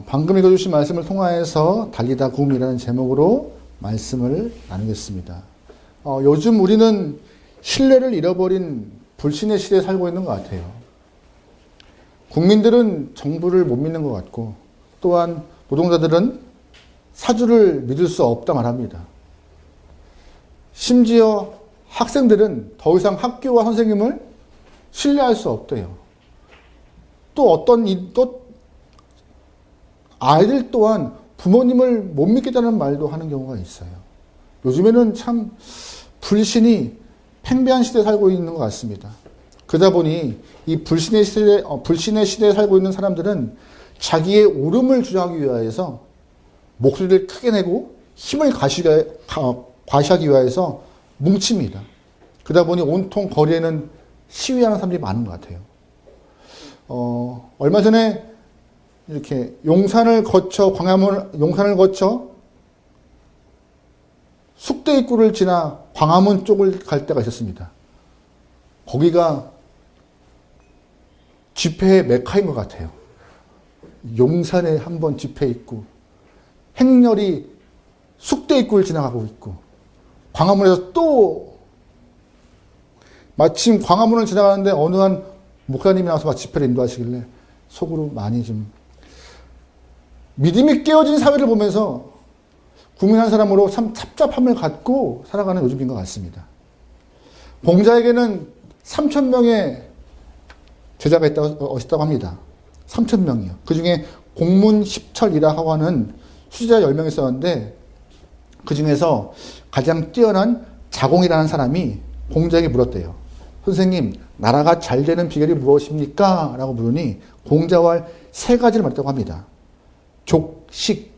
방금 읽어주신 말씀을 통하여서 달리다 굼이라는 제목으로 말씀을 나누겠습니다. 요즘 우리는 신뢰를 잃어버린 불신의 시대에 살고 있는 것 같아요. 국민들은 정부를 못 믿는 것 같고, 또한 노동자들은 사주를 믿을 수 없다 말합니다. 심지어 학생들은 더 이상 학교와 선생님을 신뢰할 수 없대요. 또 아이들 또한 부모님을 못 믿겠다는 말도 하는 경우가 있어요. 요즘에는 참 불신이 팽배한 시대에 살고 있는 것 같습니다. 그러다 보니 이 불신의 시대에 살고 있는 사람들은 자기의 옳음을 주장하기 위해서 목소리를 크게 내고 힘을 과시하기 위해서 뭉칩니다. 그러다 보니 온통 거리에는 시위하는 사람들이 많은 것 같아요. 얼마 전에 이렇게 용산을 거쳐 숙대 입구를 지나 광화문 쪽을 갈 때가 있었습니다. 거기가 집회의 메카인 것 같아요. 용산에 한번 집회 있고, 행렬이 숙대 입구를 지나가고 있고, 광화문에서 또 마침 광화문을 지나가는데 어느 한 목사님이 나와서 집회를 인도하시길래 속으로 많이 좀 믿음이 깨어진 사회를 보면서 국민 한 사람으로 참 찹찹함을 갖고 살아가는 요즘인 것 같습니다. 공자에게는 3,000명의 제자가 있다고 합니다. 3,000명이요. 그 중에 공문 10철이라고 하는 수제자 10명이 있었는데, 그 중에서 가장 뛰어난 자공이라는 사람이 공자에게 물었대요. 선생님, 나라가 잘 되는 비결이 무엇입니까? 라고 물으니 공자와 세 가지를 말했다고 합니다. 족식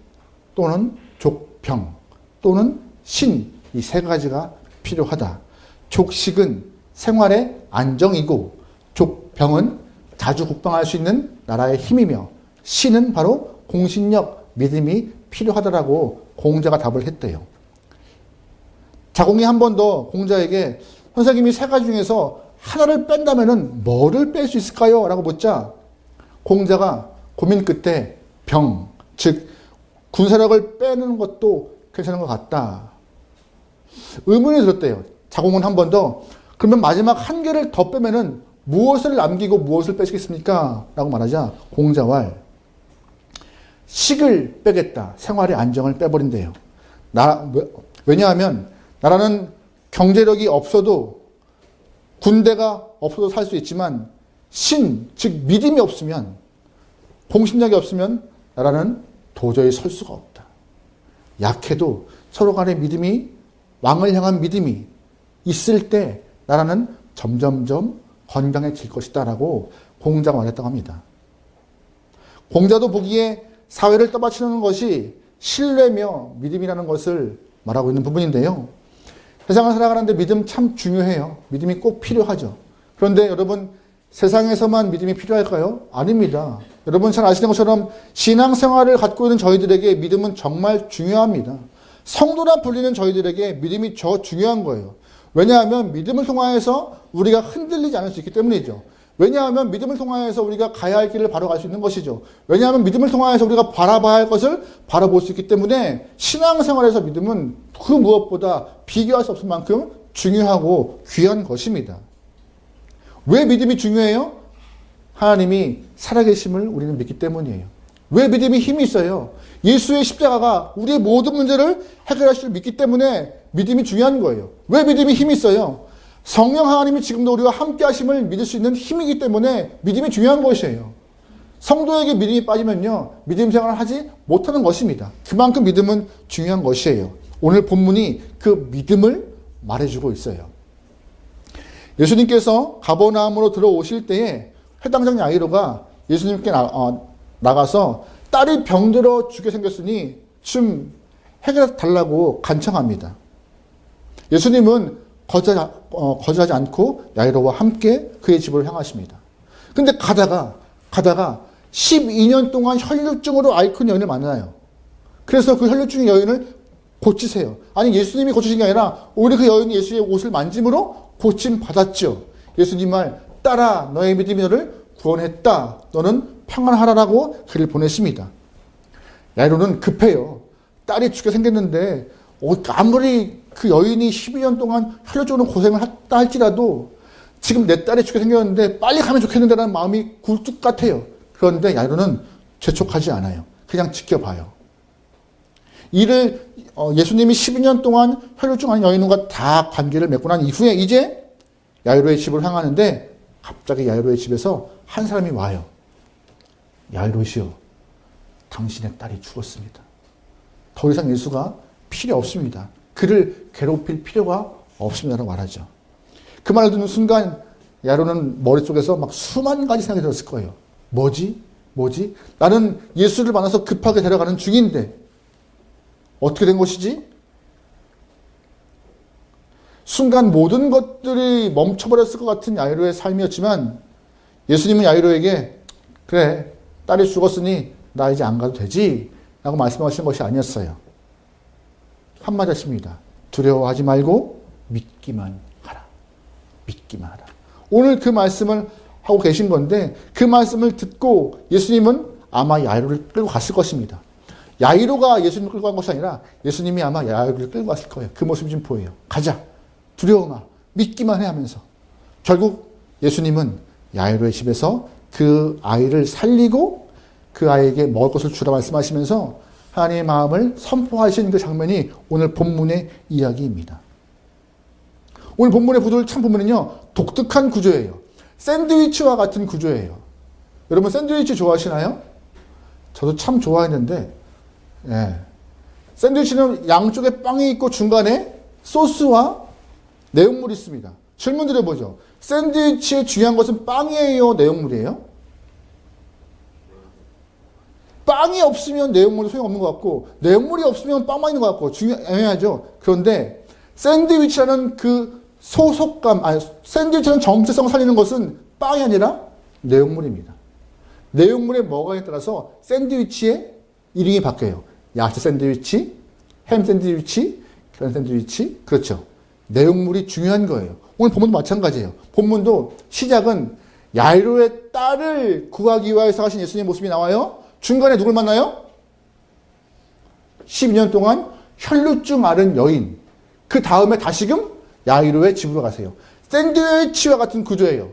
또는 족병 또는 신, 이 세 가지가 필요하다. 족식은 생활의 안정이고, 족병은 자주 국방할 수 있는 나라의 힘이며, 신은 바로 공신력, 믿음이 필요하다라고 공자가 답을 했대요. 자공이 한 번 더 공자에게 선생님이 세 가지 중에서 하나를 뺀다면은 뭐를 뺄 수 있을까요? 라고 묻자 공자가 고민 끝에 병, 즉 군사력을 빼는 것도 괜찮은 것 같다. 의문이 들었대요. 자공은 한 번 더, 그러면 마지막 한 개를 더 빼면은 무엇을 남기고 무엇을 빼시겠습니까? 라고 말하자 공자왈 식을 빼겠다. 생활의 안정을 빼버린대요. 왜냐하면 나라는 경제력이 없어도, 군대가 없어도 살 수 있지만 신, 즉 믿음이 없으면, 공신력이 없으면 나라는 도저히 설 수가 없다. 약해도 서로 간의 믿음이, 왕을 향한 믿음이 있을 때 나라는 점점점 건강해질 것이다 라고 공자가 말했다고 합니다. 공자도 보기에 사회를 떠받치는 것이 신뢰며 믿음이라는 것을 말하고 있는 부분인데요. 세상을 살아가는데 믿음 참 중요해요. 믿음이 꼭 필요하죠. 그런데 여러분, 세상에서만 믿음이 필요할까요? 아닙니다. 여러분 잘 아시는 것처럼 신앙생활을 갖고 있는 저희들에게 믿음은 정말 중요합니다. 성도라 불리는 저희들에게 믿음이 더 중요한 거예요. 왜냐하면 믿음을 통하여서 우리가 흔들리지 않을 수 있기 때문이죠. 왜냐하면 믿음을 통하여서 우리가 가야 할 길을 바로 갈 수 있는 것이죠. 왜냐하면 믿음을 통하여서 우리가 바라봐야 할 것을 바라볼 수 있기 때문에 신앙생활에서 믿음은 그 무엇보다 비교할 수 없을 만큼 중요하고 귀한 것입니다. 왜 믿음이 중요해요? 하나님이 살아계심을 우리는 믿기 때문이에요. 왜 믿음이 힘이 있어요? 예수의 십자가가 우리의 모든 문제를 해결하실 줄 믿기 때문에 믿음이 중요한 거예요. 왜 믿음이 힘이 있어요? 성령 하나님이 지금도 우리와 함께 하심을 믿을 수 있는 힘이기 때문에 믿음이 중요한 것이에요. 성도에게 믿음이 빠지면요, 믿음 생활을 하지 못하는 것입니다. 그만큼 믿음은 중요한 것이에요. 오늘 본문이 그 믿음을 말해주고 있어요. 예수님께서 가버나움으로 들어오실 때에 회당장 야이로가 예수님께 나가서 딸이 병들어 죽게 생겼으니 좀 해결해 달라고 간청합니다. 예수님은 거절하지 않고 야이로와 함께 그의 집으로 향하십니다. 근데 가다가 12년 동안 혈류증으로 앓은 여인을 만나요. 그래서 그 혈류증 여인을 고치세요. 아니, 예수님이 고치신 게 아니라 오히려 그 여인이 예수의 옷을 만짐으로 고침 받았죠. 예수님 말, 딸아, 너의 믿음이 너를 구원했다. 너는 평안하라라고 그를 보내십니다. 야이로는 급해요. 딸이 죽게 생겼는데 아무리 그 여인이 12년 동안 혈류적으로 고생을 했다 할지라도 지금 내 딸이 죽게 생겼는데 빨리 가면 좋겠는데라는 마음이 굴뚝 같아요. 그런데 야이로는 재촉하지 않아요. 그냥 지켜봐요. 이를 예수님이 12년 동안 혈류증 아닌 여인과 다 관계를 맺고 난 이후에 이제 야이로의 집을 향하는데 갑자기 야이로의 집에서 한 사람이 와요. 야이로시여, 당신의 딸이 죽었습니다. 더 이상 예수가 필요 없습니다. 그를 괴롭힐 필요가 없습니다라고 말하죠. 그 말을 듣는 순간 야이로는 머릿속에서 막 수만 가지 생각이 들었을 거예요. 뭐지? 나는 예수를 만나서 급하게 데려가는 중인데 어떻게 된 것이지? 순간 모든 것들이 멈춰버렸을 것 같은 야이로의 삶이었지만 예수님은 야이로에게 그래, 딸이 죽었으니 나 이제 안 가도 되지? 라고 말씀하신 것이 아니었어요. 한마디 하십니다. 두려워하지 말고 믿기만 하라. 믿기만 하라. 오늘 그 말씀을 하고 계신 건데 그 말씀을 듣고 예수님은 아마 야이로를 끌고 갔을 것입니다. 야이로가 예수님을 끌고 간 것이 아니라 예수님이 아마 야이로를 끌고 갔을 거예요. 그 모습이 좀 보여요. 가자. 두려워 마. 믿기만 해 하면서. 결국 예수님은 야이로의 집에서 그 아이를 살리고 그 아이에게 먹을 것을 주라 말씀하시면서 하나님의 마음을 선포하시는 그 장면이 오늘 본문의 이야기입니다. 오늘 본문의 구조를 참 보면요. 독특한 구조예요. 샌드위치와 같은 구조예요. 여러분 샌드위치 좋아하시나요? 저도 참 좋아했는데 샌드위치는 양쪽에 빵이 있고 중간에 소스와 내용물이 있습니다. 질문 드려보죠. 샌드위치의 중요한 것은 빵이에요? 내용물이에요? 빵이 없으면 내용물이 소용없는 것 같고 내용물이 없으면 빵만 있는 것 같고 애매하죠. 그런데 샌드위치라는 그 소속감, 샌드위치라는 정체성을 살리는 것은 빵이 아니라 내용물입니다. 내용물의 뭐가에 따라서 샌드위치의 이름이 바뀌어요. 야채 샌드위치, 햄 샌드위치, 계란 샌드위치. 그렇죠. 내용물이 중요한 거예요. 오늘 본문도 마찬가지예요. 본문도 시작은 야이로의 딸을 구하기 위해서 가신 예수님의 모습이 나와요. 중간에 누굴 만나요? 12년 동안 혈루증 앓은 여인. 그 다음에 다시금 야이로의 집으로 가세요. 샌드위치와 같은 구조예요.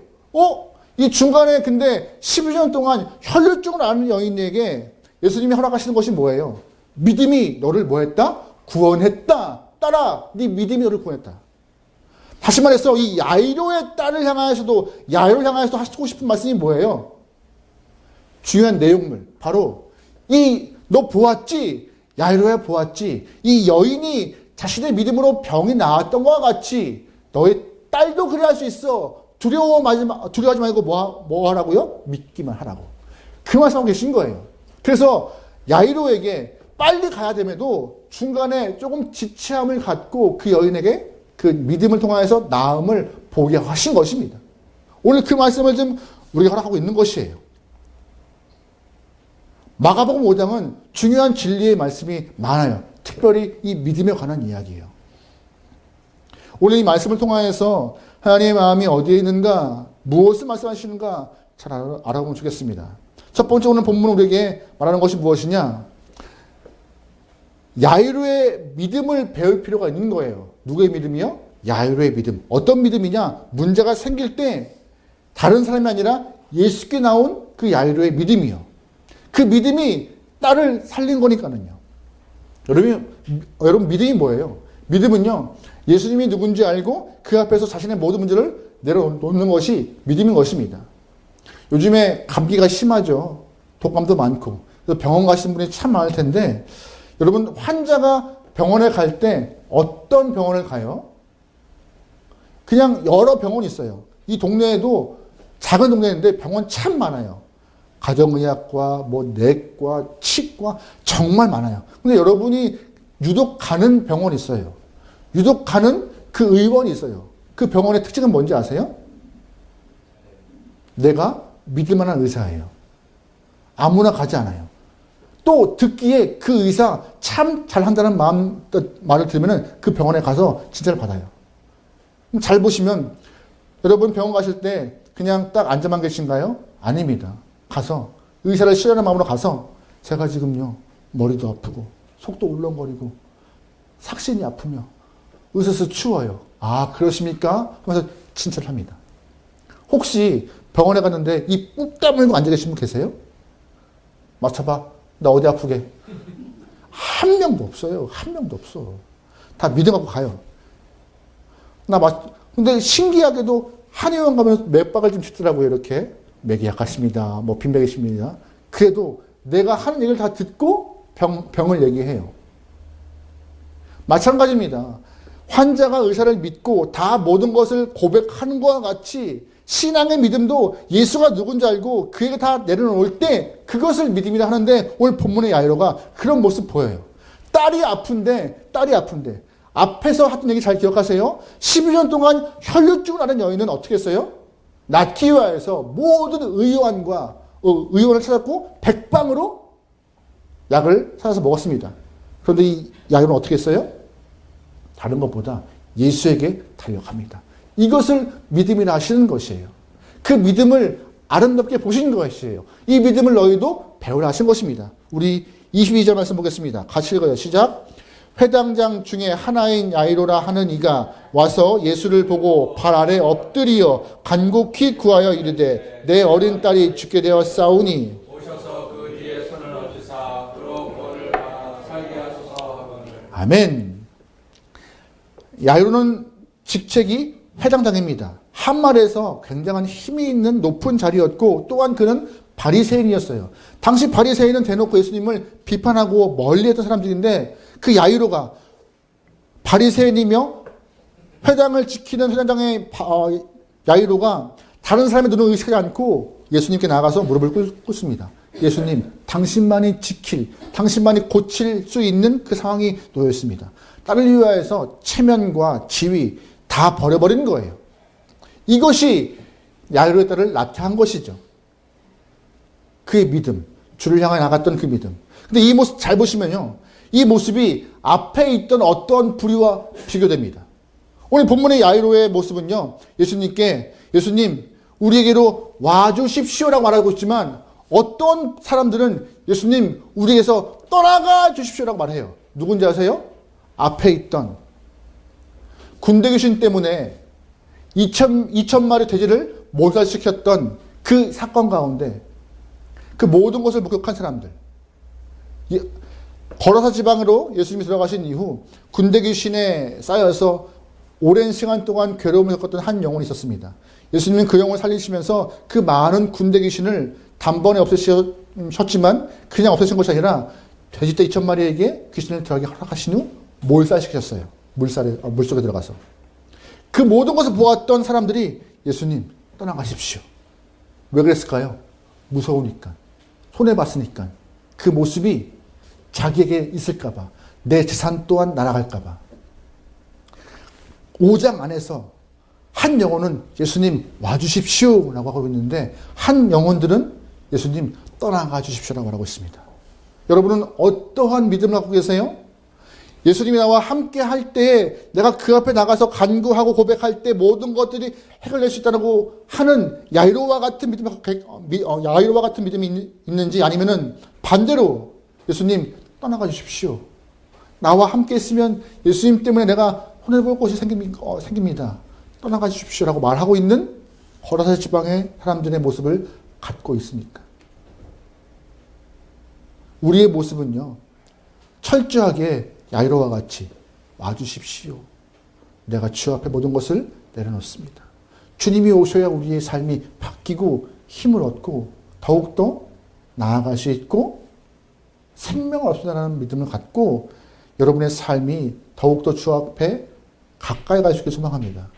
이 중간에 근데 12년 동안 혈루증을 앓는 여인에게 예수님이 허락하시는 것이 뭐예요? 믿음이 너를 뭐했다? 구원했다. 딸아, 네 믿음이 너를 구원했다. 다시 말해서 이 야이로의 딸을 향하여서도 야이로를 향하여서 하시고 싶은 말씀이 뭐예요? 중요한 내용물. 바로 너 보았지? 야이로야 보았지? 이 여인이 자신의 믿음으로 병이 나았던 것과 같이 너의 딸도 그래 할 수 있어. 두려워하지 말고 뭐 하라고요? 믿기만 하라고. 그 말씀하고 계신 거예요. 그래서 야이로에게 빨리 가야 됨에도 중간에 조금 지체함을 갖고 그 여인에게 그 믿음을 통하여서 나음을 보게 하신 것입니다. 오늘 그 말씀을 좀 우리가 허락하고 있는 것이에요. 마가복음 5장은 중요한 진리의 말씀이 많아요. 특별히 이 믿음에 관한 이야기예요. 오늘 이 말씀을 통하여서 하나님의 마음이 어디에 있는가, 무엇을 말씀하시는가 잘 알아보면 좋겠습니다. 첫 번째 오늘 본문 우리에게 말하는 것이 무엇이냐? 야이로의 믿음을 배울 필요가 있는 거예요. 누구의 믿음이요? 야이로의 믿음. 어떤 믿음이냐? 문제가 생길 때 다른 사람이 아니라 예수께 나온 그 야이로의 믿음이요. 그 믿음이 딸을 살린 거니까는요. 여러분 믿음이 뭐예요? 믿음은요. 예수님이 누군지 알고 그 앞에서 자신의 모든 문제를 내려놓는 것이 믿음인 것입니다. 요즘에 감기가 심하죠. 독감도 많고. 그래서 병원 가시는 분이 참 많을 텐데 여러분 환자가 병원에 갈 때 어떤 병원을 가요? 그냥 여러 병원이 있어요. 이 동네에도 작은 동네인데 병원 참 많아요. 가정의학과, 내과, 치과 정말 많아요. 근데 여러분이 유독 가는 병원이 있어요. 유독 가는 그 의원이 있어요. 그 병원의 특징은 뭔지 아세요? 내가 믿을 만한 의사예요. 아무나 가지 않아요. 또 듣기에 그 의사 참 잘한다는 말을 들으면 그 병원에 가서 진찰을 받아요. 잘 보시면 여러분 병원 가실 때 그냥 딱 앉아만 계신가요? 아닙니다. 가서 의사를 신뢰하는 마음으로 가서 제가 지금요 머리도 아프고 속도 울렁거리고 삭신이 아프며 으스스 추워요. 아, 그러십니까? 하면서 칭찬을 합니다. 혹시 병원에 갔는데 이 꾹 다물고 앉아 계신 분 계세요? 맞춰봐. 나 어디 아프게? 한 명도 없어요. 한 명도 없어. 다 믿음 갖고 가요. 근데 신기하게도 한의원 가면 맥박을 좀 짚더라고요. 이렇게. 맥이 약하십니다. 뭐 빈맥이십니다. 그래도 내가 하는 얘기를 다 듣고 병을 얘기해요. 마찬가지입니다. 환자가 의사를 믿고 다 모든 것을 고백하는 것과 같이 신앙의 믿음도 예수가 누군지 알고 그에게 다 내려놓을 때 그것을 믿음이라 하는데 오늘 본문의 야이로가 그런 모습 보여요. 딸이 아픈데 앞에서 했던 얘기 잘 기억하세요? 12년 동안 혈루증을 앓은 여인은 어떻게 했어요? 나키와에서 모든 의원을 찾았고 백방으로 약을 찾아서 먹었습니다. 그런데 이 야이로는 어떻게 했어요? 다른 것보다 예수에게 달려갑니다. 이것을 믿음이라 하시는 것이에요. 그 믿음을 아름답게 보신 것이에요. 이 믿음을 너희도 배우라 하신 것입니다. 우리 22절 말씀 보겠습니다. 같이 읽어요. 시작. 회당장 중에 하나인 야이로라 하는 이가 와서 예수를 보고 발 아래 엎드리어 간곡히 구하여 이르되 내 어린 딸이 죽게 되었사오니 오셔서 그 뒤에 손을 얹으사 그로 구원을 살게 하소서 하거늘. 아멘. 야이로는 직책이 회당장입니다. 한 말에서 굉장한 힘이 있는 높은 자리였고 또한 그는 바리새인이었어요. 당시 바리새인은 대놓고 예수님을 비판하고 멀리했던 사람들인데 그 야이로가 바리새인이며 회당을 지키는 회당장의 야이로가 다른 사람의 눈을 의식하지 않고 예수님께 나가서 무릎을 꿇습니다. 예수님, 당신만이 당신만이 고칠 수 있는 그 상황이 놓여 있습니다. 딸을 위하여서 체면과 지위 다 버려버린 거예요. 이것이 야이로의 딸을 나타난 것이죠. 그의 믿음, 주를 향해 나갔던 그 믿음. 근데 이 모습 잘 보시면요. 이 모습이 앞에 있던 어떤 불의와 비교됩니다. 오늘 본문의 야이로의 모습은요. 예수님, 우리에게로 와주십시오라고 말하고 있지만 어떤 사람들은 예수님, 우리에게서 떠나가 주십시오라고 말해요. 누군지 아세요? 앞에 있던 군대 귀신 때문에 2,000마리 돼지를 몰살시켰던 그 사건 가운데 그 모든 것을 목격한 사람들. 거라사 지방으로 예수님이 들어가신 이후 군대 귀신에 쌓여서 오랜 시간 동안 괴로움을 겪었던 한 영혼이 있었습니다. 예수님은 그 영혼을 살리시면서 그 많은 군대 귀신을 단번에 없애셨지만 그냥 없애신 것이 아니라 돼지떼 2,000마리에게 귀신을 들어가게 허락하신 후 몰살시키셨어요. 물속에 들어가서. 그 모든 것을 보았던 사람들이 예수님 떠나가십시오. 왜 그랬을까요? 무서우니까. 손해봤으니까. 그 모습이 자기에게 있을까봐. 내 재산 또한 날아갈까봐. 5장 안에서 한 영혼은 예수님 와주십시오 라고 하고 있는데 한 영혼들은 예수님 떠나가 주십시오라고 말하고 있습니다. 여러분은 어떠한 믿음을 갖고 계세요? 예수님이 나와 함께 할 때에 내가 그 앞에 나가서 간구하고 고백할 때 모든 것들이 해결될 수 있다고 하는 야이로와 같은 믿음이 있는지 아니면은 반대로 예수님 떠나가 주십시오. 나와 함께 있으면 예수님 때문에 내가 손해볼 것이 생깁니다. 떠나가 주십시오라고 말하고 있는 거라사 지방의 사람들의 모습을 갖고 있으니까. 우리의 모습은요. 철저하게 야이로와 같이 와주십시오. 내가 주 앞에 모든 것을 내려놓습니다. 주님이 오셔야 우리의 삶이 바뀌고 힘을 얻고 더욱더 나아갈 수 있고 생명을 얻는다는 믿음을 갖고 여러분의 삶이 더욱더 주 앞에 가까이 갈 수 있게 소망합니다.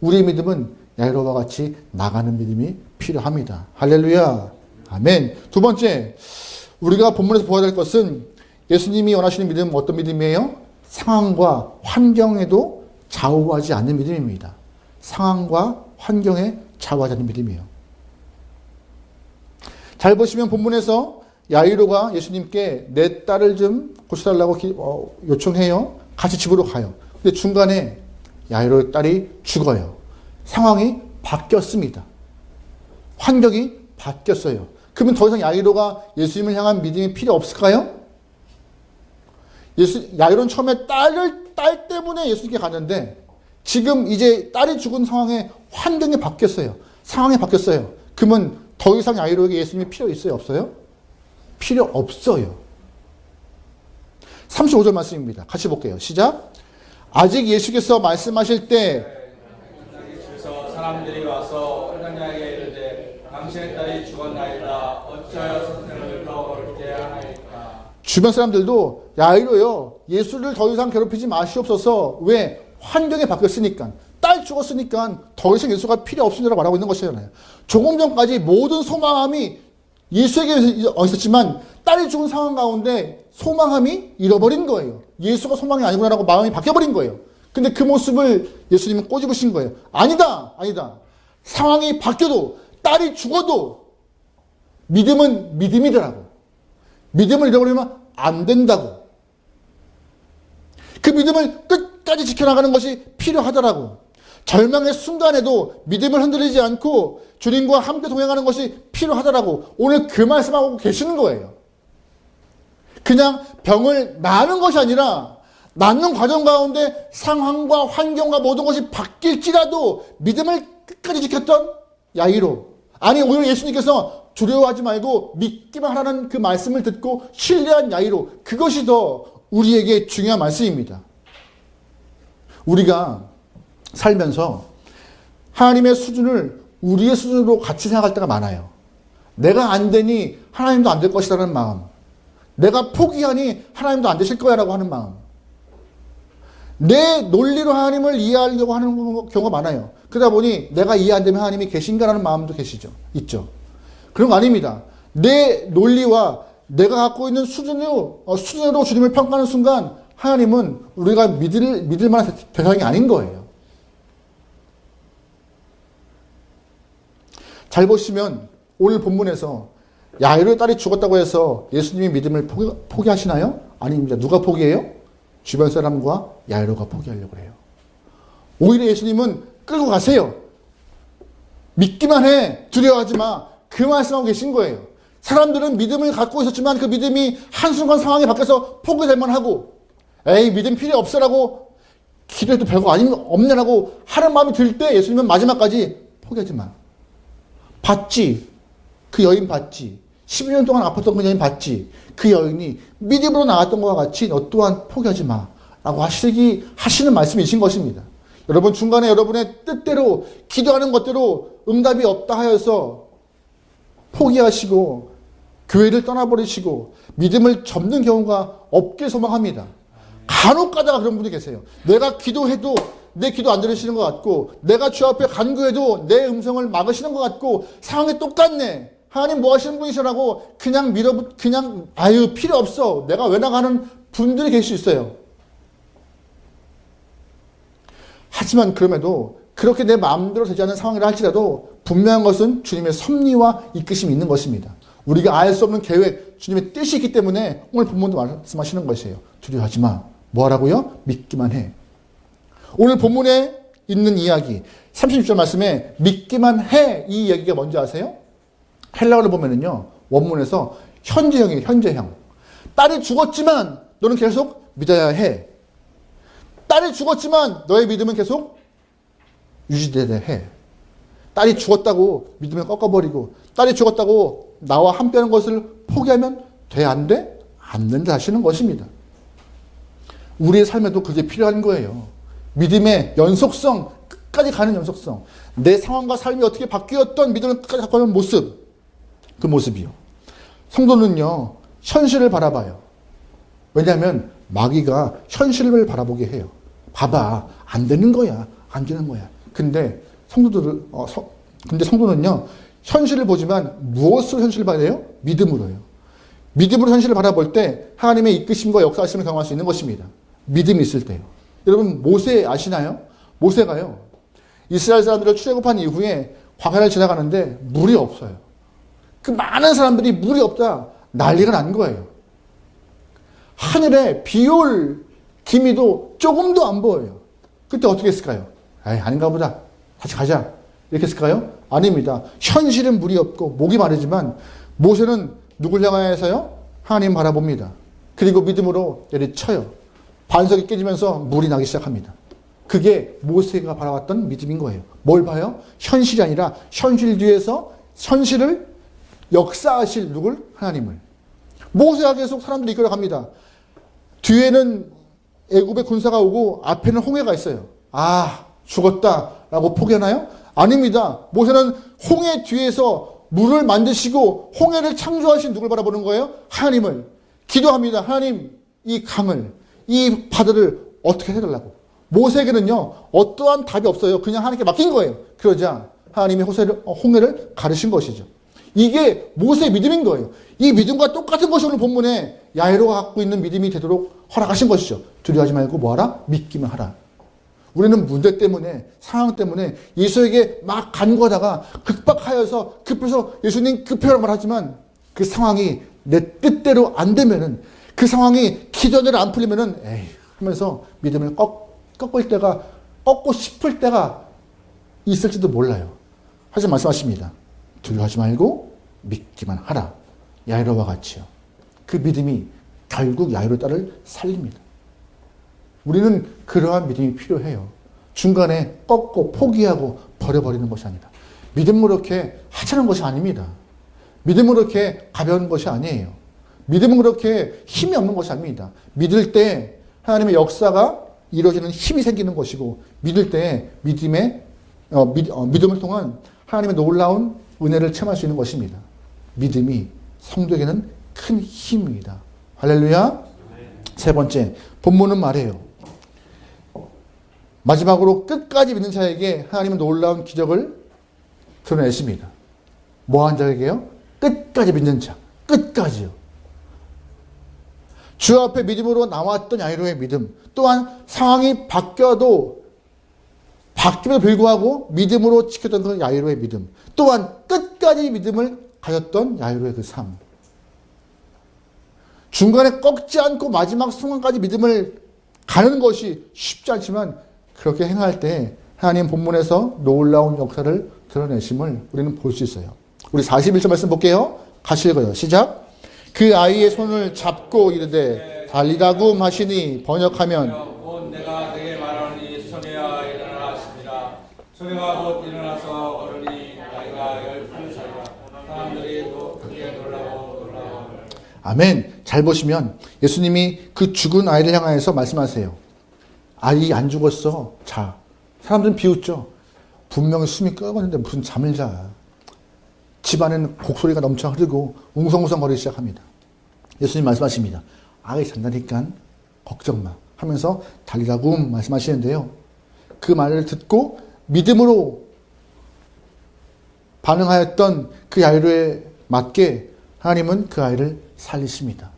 우리의 믿음은 야이로와 같이 나가는 믿음이 필요합니다. 할렐루야. 아멘. 두 번째, 우리가 본문에서 보아야 될 것은 예수님이 원하시는 믿음은 어떤 믿음이에요? 상황과 환경에도 좌우하지 않는 믿음입니다. 상황과 환경에 좌우하지 않는 믿음이에요. 잘 보시면 본문에서 야이로가 예수님께 내 딸을 좀 고쳐달라고 요청해요. 같이 집으로 가요. 근데 중간에 야이로의 딸이 죽어요. 상황이 바뀌었습니다. 환경이 바뀌었어요. 그러면 더 이상 야이로가 예수님을 향한 믿음이 필요 없을까요? 야이로는 처음에 딸 때문에 예수님께 갔는데 지금 이제 딸이 죽은 상황에 환경이 바뀌었어요. 상황이 바뀌었어요. 그러면 더 이상 야이로에게 예수님이 필요 있어요? 없어요? 필요 없어요. 35절 말씀입니다. 같이 볼게요. 시작. 아직 예수께서 말씀하실 때 그래서 사람들이 와서 회당장에게 이르되 당신의 딸이 죽었나이다. 어찌하여 선생을 더 어렵게 하나이까. 주변 사람들도 야이로요, 예수를 더 이상 괴롭히지 마시옵소서. 왜? 환경이 바뀌었으니까. 딸 죽었으니까 더 이상 예수가 필요 없습니다라고 말하고 있는 것이잖아요. 조금 전까지 모든 소망함이 예수에게 있었지만 딸이 죽은 상황 가운데 소망함이 잃어버린 거예요. 예수가 소망이 아니구나라고 마음이 바뀌어버린 거예요. 근데 그 모습을 예수님은 꼬집으신 거예요. 아니다. 상황이 바뀌어도 딸이 죽어도 믿음은 믿음이더라고. 믿음을 잃어버리면 안 된다고. 그 믿음을 끝까지 지켜나가는 것이 필요하더라고. 절망의 순간에도 믿음을 흔들리지 않고 주님과 함께 동행하는 것이 필요하더라고. 오늘 그 말씀하고 계시는 거예요. 그냥 병을 나는 것이 아니라 낫는 과정 가운데 상황과 환경과 모든 것이 바뀔지라도 믿음을 끝까지 지켰던 야이로. 아니, 오히려 예수님께서 두려워하지 말고 믿기만 하라는 그 말씀을 듣고 신뢰한 야이로. 그것이 더 우리에게 중요한 말씀입니다. 우리가 살면서 하나님의 수준을 우리의 수준으로 같이 생각할 때가 많아요. 내가 안 되니 하나님도 안 될 것이라는 마음. 내가 포기하니 하나님도 안 되실 거야 라고 하는 마음. 내 논리로 하나님을 이해하려고 하는 경우가 많아요. 그러다 보니 내가 이해 안 되면 하나님이 계신가라는 마음도 있죠. 그런 거 아닙니다. 내 논리와 내가 갖고 있는 수준으로 주님을 평가하는 순간 하나님은 우리가 믿을 만한 대상이 아닌 거예요. 잘 보시면 오늘 본문에서 야이로의 딸이 죽었다고 해서 예수님이 믿음을 포기하시나요? 아닙니다. 누가 포기해요? 주변 사람과 야이로가 포기하려고 해요. 오히려 예수님은 끌고 가세요. 믿기만 해. 두려워하지 마. 그 말씀하고 계신 거예요. 사람들은 믿음을 갖고 있었지만 그 믿음이 한순간 상황이 바뀌어서 포기될 만하고 에이 믿음 필요 없어라고 기도해도 별거 없네라고 하는 마음이 들 때 예수님은 마지막까지 포기하지 마. 봤지. 그 여인 봤지. 11년 동안 아팠던 그 여인 봤지. 그 여인이 믿음으로 나갔던 것과 같이 너 또한 포기하지 마. 라고 하시는 말씀이신 것입니다. 여러분 중간에 여러분의 뜻대로 기도하는 것대로 응답이 없다 하여서 포기하시고 교회를 떠나버리시고 믿음을 접는 경우가 없길 소망합니다. 간혹 가다가 그런 분이 계세요. 내가 기도해도 내 기도 안 들으시는 것 같고 내가 주 앞에 간구해도 내 음성을 막으시는 것 같고 상황이 똑같네. 하나님 뭐 하시는 분이시라고 그냥 아유 필요 없어. 내가 왜 나가는 분들이 계실 수 있어요. 하지만 그럼에도 그렇게 내 마음대로 되지 않는 상황이라 할지라도 분명한 것은 주님의 섭리와 이끄심이 있는 것입니다. 우리가 알 수 없는 계획, 주님의 뜻이 있기 때문에 오늘 본문도 말씀하시는 것이에요. 두려워하지 마. 뭐 하라고요? 믿기만 해. 오늘 본문에 있는 이야기 36절 말씀에 믿기만 해 이 이야기가 뭔지 아세요? 헬라어를 보면은요 원문에서 현재형이에요. 현재형. 딸이 죽었지만 너는 계속 믿어야 해. 딸이 죽었지만 너의 믿음은 계속 유지돼야 해. 딸이 죽었다고 믿음을 꺾어버리고 딸이 죽었다고 나와 함께하는 것을 포기하면 돼? 안 돼? 안 된다 하시는 것입니다. 우리의 삶에도 그게 필요한 거예요. 믿음의 연속성, 끝까지 가는 연속성. 내 상황과 삶이 어떻게 바뀌었던 믿음을 끝까지 갖고 가는 모습. 그 모습이요. 성도는요, 현실을 바라봐요. 왜냐하면 마귀가 현실을 바라보게 해요. 봐봐, 안 되는 거야. 안 되는 거야. 근데 성도는요, 현실을 보지만 무엇으로 현실을 봐야 돼요? 믿음으로요. 믿음으로 현실을 바라볼 때 하나님의 이끄심과 역사하심을 경험할 수 있는 것입니다. 믿음이 있을 때요. 여러분 모세 아시나요? 모세가요. 이스라엘 사람들을 출애굽한 이후에 광야를 지나가는데 물이 없어요. 그 많은 사람들이 물이 없다 난리가 난 거예요. 하늘에 비 올 기미도 조금도 안 보여요. 그때 어떻게 했을까요? 에이, 아닌가 보다. 다시 가자. 이렇게 했을까요? 아닙니다. 현실은 물이 없고 목이 마르지만 모세는 누굴 향하여서요? 하나님 바라봅니다. 그리고 믿음으로 내리쳐요. 반석이 깨지면서 물이 나기 시작합니다. 그게 모세가 바라봤던 믿음인 거예요. 뭘 봐요? 현실이 아니라 현실 뒤에서 현실을 역사하실 누굴? 하나님을. 모세가 계속 사람들이 이끌어갑니다. 뒤에는 애굽의 군사가 오고 앞에는 홍해가 있어요. 아, 죽었다라고 포기하나요? 아닙니다. 모세는 홍해 뒤에서 물을 만드시고 홍해를 창조하신 누굴 바라보는 거예요? 하나님을. 기도합니다. 하나님, 이 강을, 이 바다를 어떻게 해달라고. 모세에게는요, 어떠한 답이 없어요. 그냥 하나님께 맡긴 거예요. 그러자 하나님이 홍해를 가르신 것이죠. 이게 모세의 믿음인 거예요. 이 믿음과 똑같은 것이 오늘 본문에 야이로가 갖고 있는 믿음이 되도록 허락하신 것이죠. 두려워하지 말고 뭐하라? 믿기만 하라. 우리는 문제 때문에, 상황 때문에 예수에게 막 간구하다가 급박하여서 급해서 예수님 급해라고 말하지만 그 상황이 내 뜻대로 안 되면은, 그 상황이 기도대로 안 풀리면은 에이 하면서 믿음을 꺾고 싶을 때가 있을지도 몰라요. 하지만 말씀하십니다. 두려워하지 말고 믿기만 하라. 야이로와 같이요. 그 믿음이 결국 야이로 딸을 살립니다. 우리는 그러한 믿음이 필요해요. 중간에 꺾고 포기하고 버려버리는 것이 아니라. 믿음으로 이렇게 하찮은 것이 아닙니다. 믿음으로 이렇게 가벼운 것이 아니에요. 믿음은 그렇게 힘이 없는 것이 아닙니다. 믿을 때 하나님의 역사가 이루어지는 힘이 생기는 것이고, 믿을 때 믿음을 통한 하나님의 놀라운 은혜를 체험할 수 있는 것입니다. 믿음이 성도에게는 큰 힘입니다. 할렐루야. 세 번째, 본문은 말해요. 마지막으로 끝까지 믿는 자에게 하나님은 놀라운 기적을 드러내십니다. 뭐한 자에게요? 끝까지 믿는 자. 끝까지요. 주 앞에 믿음으로 나왔던 야이로의 믿음, 또한 상황이 바뀌어도 바뀜에도 불구하고 믿음으로 지켰던 그 야이로의 믿음, 또한 끝까지 믿음을 가졌던 야이로의 그 삶. 중간에 꺾지 않고 마지막 순간까지 믿음을 가는 것이 쉽지 않지만 그렇게 행할 때 하나님 본문에서 놀라운 역사를 드러내심을 우리는 볼 수 있어요. 우리 41절 말씀 볼게요. 같이 읽어요. 시작. 그 아이의 손을 잡고 이르되 달리다굼 하시니 번역하면 곧 내가 내게 말하니 소녀야 일어나라 하시니라. 소녀가 곧 일어나서 어른이 나이가 12살이라. 사람들이 크게 놀라고. 아멘. 잘 보시면 예수님이 그 죽은 아이를 향하여서 말씀하세요. 아이 안 죽었어. 자. 사람들은 비웃죠. 분명히 숨이 끓었는데 무슨 잠을 자. 집안에는 곡소리가 넘쳐 흐르고 웅성웅성거리기 시작합니다. 예수님 말씀하십니다. 아이 잔다니까 걱정 마 하면서 달리다굼 말씀하시는데요. 그 말을 듣고 믿음으로 반응하였던 그 야이로에 맞게 하나님은 그 아이를 살리십니다.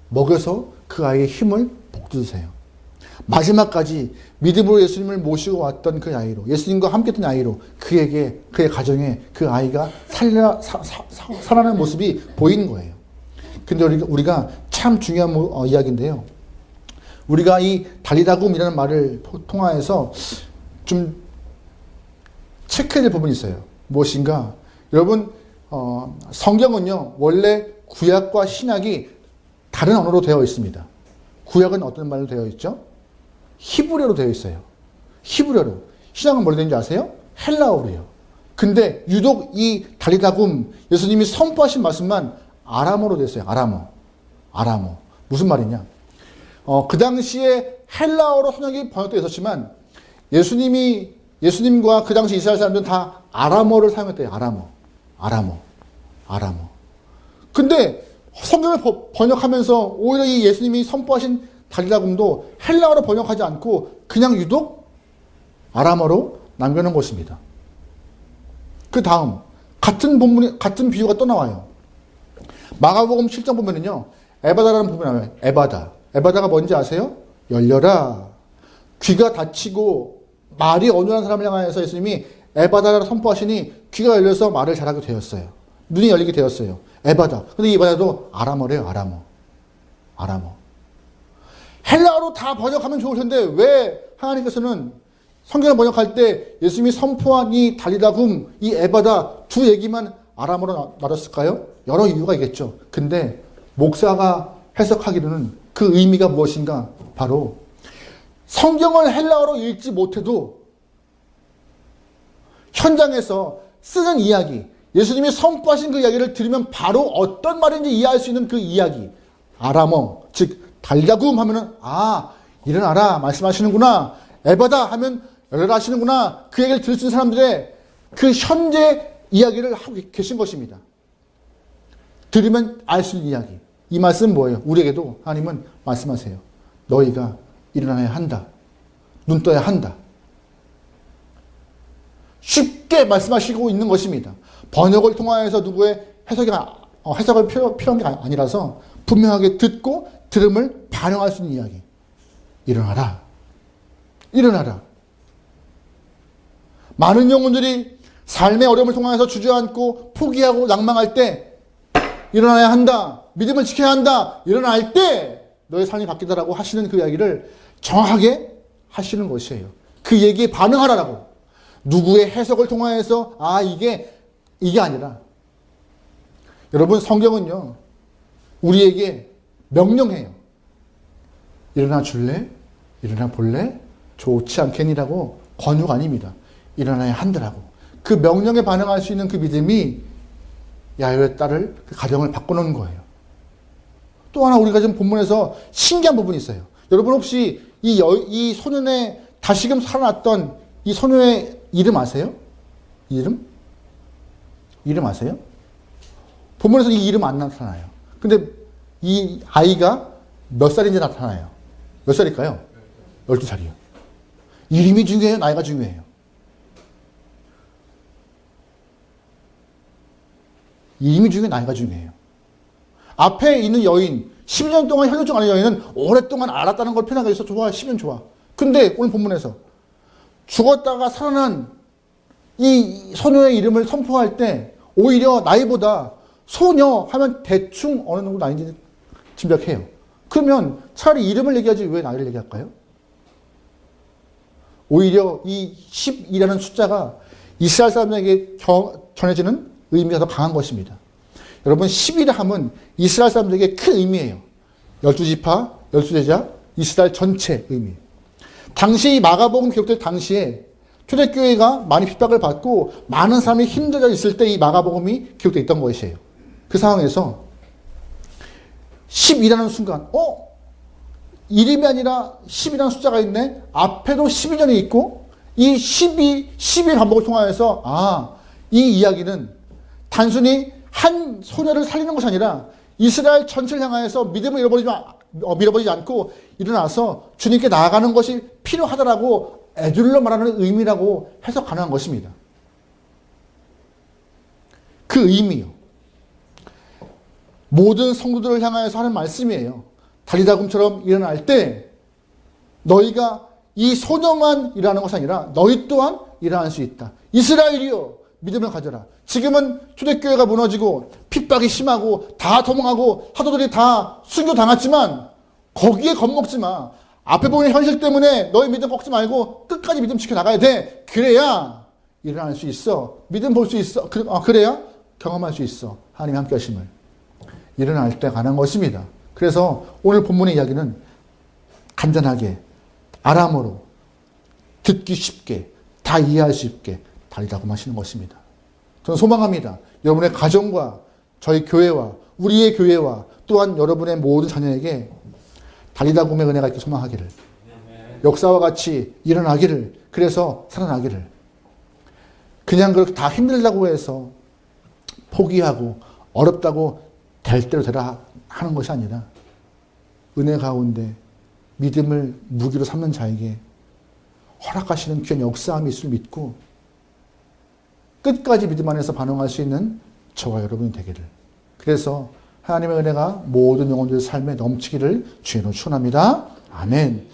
먹여서 그 아이의 힘을 북돋으세요. 마지막까지 믿음으로 예수님을 모시고 왔던 그 야이로, 예수님과 함께했던 야이로, 그에게, 그의 가정에 그 아이가 살아나는 모습이 보이는 거예요. 근데 우리가 참 중요한 이야기인데요. 우리가 이 달리다굼이라는 말을 통하여서 좀 체크해야 될 부분이 있어요. 무엇인가? 여러분, 성경은요, 원래 구약과 신약이 다른 언어로 되어 있습니다. 구약은 어떤 말로 되어 있죠? 히브리어로 되어 있어요. 히브리어로. 신약은 뭘로 되는지 아세요? 헬라어로요. 근데 유독 이 달리다굼, 예수님이 선포하신 말씀만 아람어로 되어 있어요. 아람어. 무슨 말이냐? 그 당시에 헬라어로 성경이 번역되어 있었지만 예수님과 그 당시 이스라엘 사람들은 다 아람어를 사용했대요. 아람어. 근데 성경을 번역하면서 오히려 이 예수님이 선포하신 달리다굼도 헬라어로 번역하지 않고 그냥 유독 아람어로 남겨놓은 것입니다. 그 다음 같은 비유가 또 나와요. 마가복음 7장 보면은요, 에바다라는 부분이 나와요. 에바다가 뭔지 아세요? 열려라. 귀가 닫히고 말이 어눌한 사람을 향하여서 예수님이 에바다라고 선포하시니 귀가 열려서 말을 잘하게 되었어요. 눈이 열리게 되었어요. 에바다. 근데 이 에바다도 아람어래요. 아람어. 헬라어로 다 번역하면 좋을 텐데 왜 하나님께서는 성경을 번역할 때 예수님이 선포한 이 달리다굼, 이 에바다 두 얘기만 아람어로 놔뒀을까요? 여러 이유가 있겠죠. 근데 목사가 해석하기로는 그 의미가 무엇인가? 바로 성경을 헬라어로 읽지 못해도 현장에서 쓰는 이야기, 예수님이 선포하신 그 이야기를 들으면 바로 어떤 말인지 이해할 수 있는 그 이야기, 아람어, 즉 달다굼 하면은 일어나라 말씀하시는구나, 에바다 하면 열어라 하시는구나, 그 얘기를 들을 수 있는 사람들의 그 현재 이야기를 하고 계신 것입니다. 들으면 알 수 있는 이야기. 이 말씀은 뭐예요? 우리에게도 하나님은 말씀하세요. 너희가 일어나야 한다. 눈 떠야 한다. 쉽게 말씀하시고 있는 것입니다. 번역을 통하여서 누구의 해석을 필요한 게 아니라서 분명하게 듣고 들음을 반영할 수 있는 이야기. 일어나라. 일어나라. 많은 영혼들이 삶의 어려움을 통하여서 주저앉고 포기하고 낭망할 때 일어나야 한다. 믿음을 지켜야 한다. 일어날 때 너의 삶이 바뀌다라고 하시는 그 이야기를 정확하게 하시는 것이에요. 그 얘기에 반응하라라고. 누구의 해석을 통하여서 이게 아니라, 여러분 성경은요 우리에게 명령해요. 일어나 줄래? 일어나 볼래? 좋지 않겠니라고 권유가 아닙니다. 일어나야 한다라고. 그 명령에 반응할 수 있는 그 믿음이 야훼의 딸을 그 가정을 바꿔놓은 거예요. 또 하나 우리가 지금 본문에서 신기한 부분이 있어요. 여러분 혹시 이 소년의 다시금 살아났던 이 소년의 이름 아세요? 이름 아세요? 본문에서 이 이름 안 나타나요. 근데 이 아이가 몇 살인지 나타나요. 몇 살일까요? 12살이요. 이름이 중요해요? 나이가 중요해요? 이름이 중요해요? 나이가 중요해요? 앞에 있는 여인, 12년 동안 혈루증 앓은 여인은 오랫동안 알았다는 걸 표현하기 위해서 좋아, 10년 좋아. 근데 오늘 본문에서 죽었다가 살아난 이 소녀의 이름을 선포할 때 오히려 나이보다 소녀 하면 대충 어느 정도 나이인지 짐작해요. 그러면 차라리 이름을 얘기하지 왜 나이를 얘기할까요? 오히려 이 10이라는 숫자가 이스라엘 사람들에게 전해지는 의미가 더 강한 것입니다. 여러분 10이라 하면 이스라엘 사람들에게 큰 의미예요. 12지파, 12제자, 이스라엘 전체 의미. 당시 마가복음 기록될 당시에 초대교회가 많이 핍박을 받고 많은 사람이 힘들어 있을 때 이 마가복음이 기록되어 있던 것이에요. 그 상황에서 10이라는 순간 이름이 아니라 10이라는 숫자가 있네. 앞에도 12년이 있고 이 10의 반복을 통하여서 이 이야기는 단순히 한 소녀를 살리는 것이 아니라 이스라엘 전체를 향하여서 믿음을 잃어버리지 않고 일어나서 주님께 나아가는 것이 필요하다라고 애둘러 말하는 의미라고 해석 가능한 것입니다. 그 의미요. 모든 성도들을 향하여서 하는 말씀이에요. 달리다굼처럼 일어날 때 너희가 이 소녀만 일어나는 것이 아니라 너희 또한 일어날 수 있다. 이스라엘이여 믿음을 가져라. 지금은 초대교회가 무너지고 핍박이 심하고 다 도망하고 사도들이 다 순교당했지만 거기에 겁먹지 마. 앞에 보이는 현실 때문에 너희 믿음 꺾지 말고 끝까지 믿음 지켜나가야 돼. 그래야 일어날 수 있어. 믿음 볼 수 있어. 그래야 경험할 수 있어. 하나님이 함께 하심을. 일어날 때 가는 것입니다. 그래서 오늘 본문의 이야기는 간단하게 아람어로 듣기 쉽게 다 이해할 수 있게 달리다굼 하시는 것입니다. 저는 소망합니다. 여러분의 가정과 저희 교회와 우리의 교회와 또한 여러분의 모든 자녀에게 달리다굼의 은혜가 있게 소망하기를, 역사와 같이 일어나기를, 그래서 살아나기를. 그냥 그렇게 다 힘들다고 해서 포기하고 어렵다고 될 대로 되라 하는 것이 아니라 은혜 가운데 믿음을 무기로 삼는 자에게 허락하시는 귀한 역사함이 있을 믿고 끝까지 믿음 안에서 반응할 수 있는 저와 여러분이 되기를. 그래서 하나님의 은혜가 모든 영혼들의 삶에 넘치기를 주의 이름으로 축원합니다. 아멘.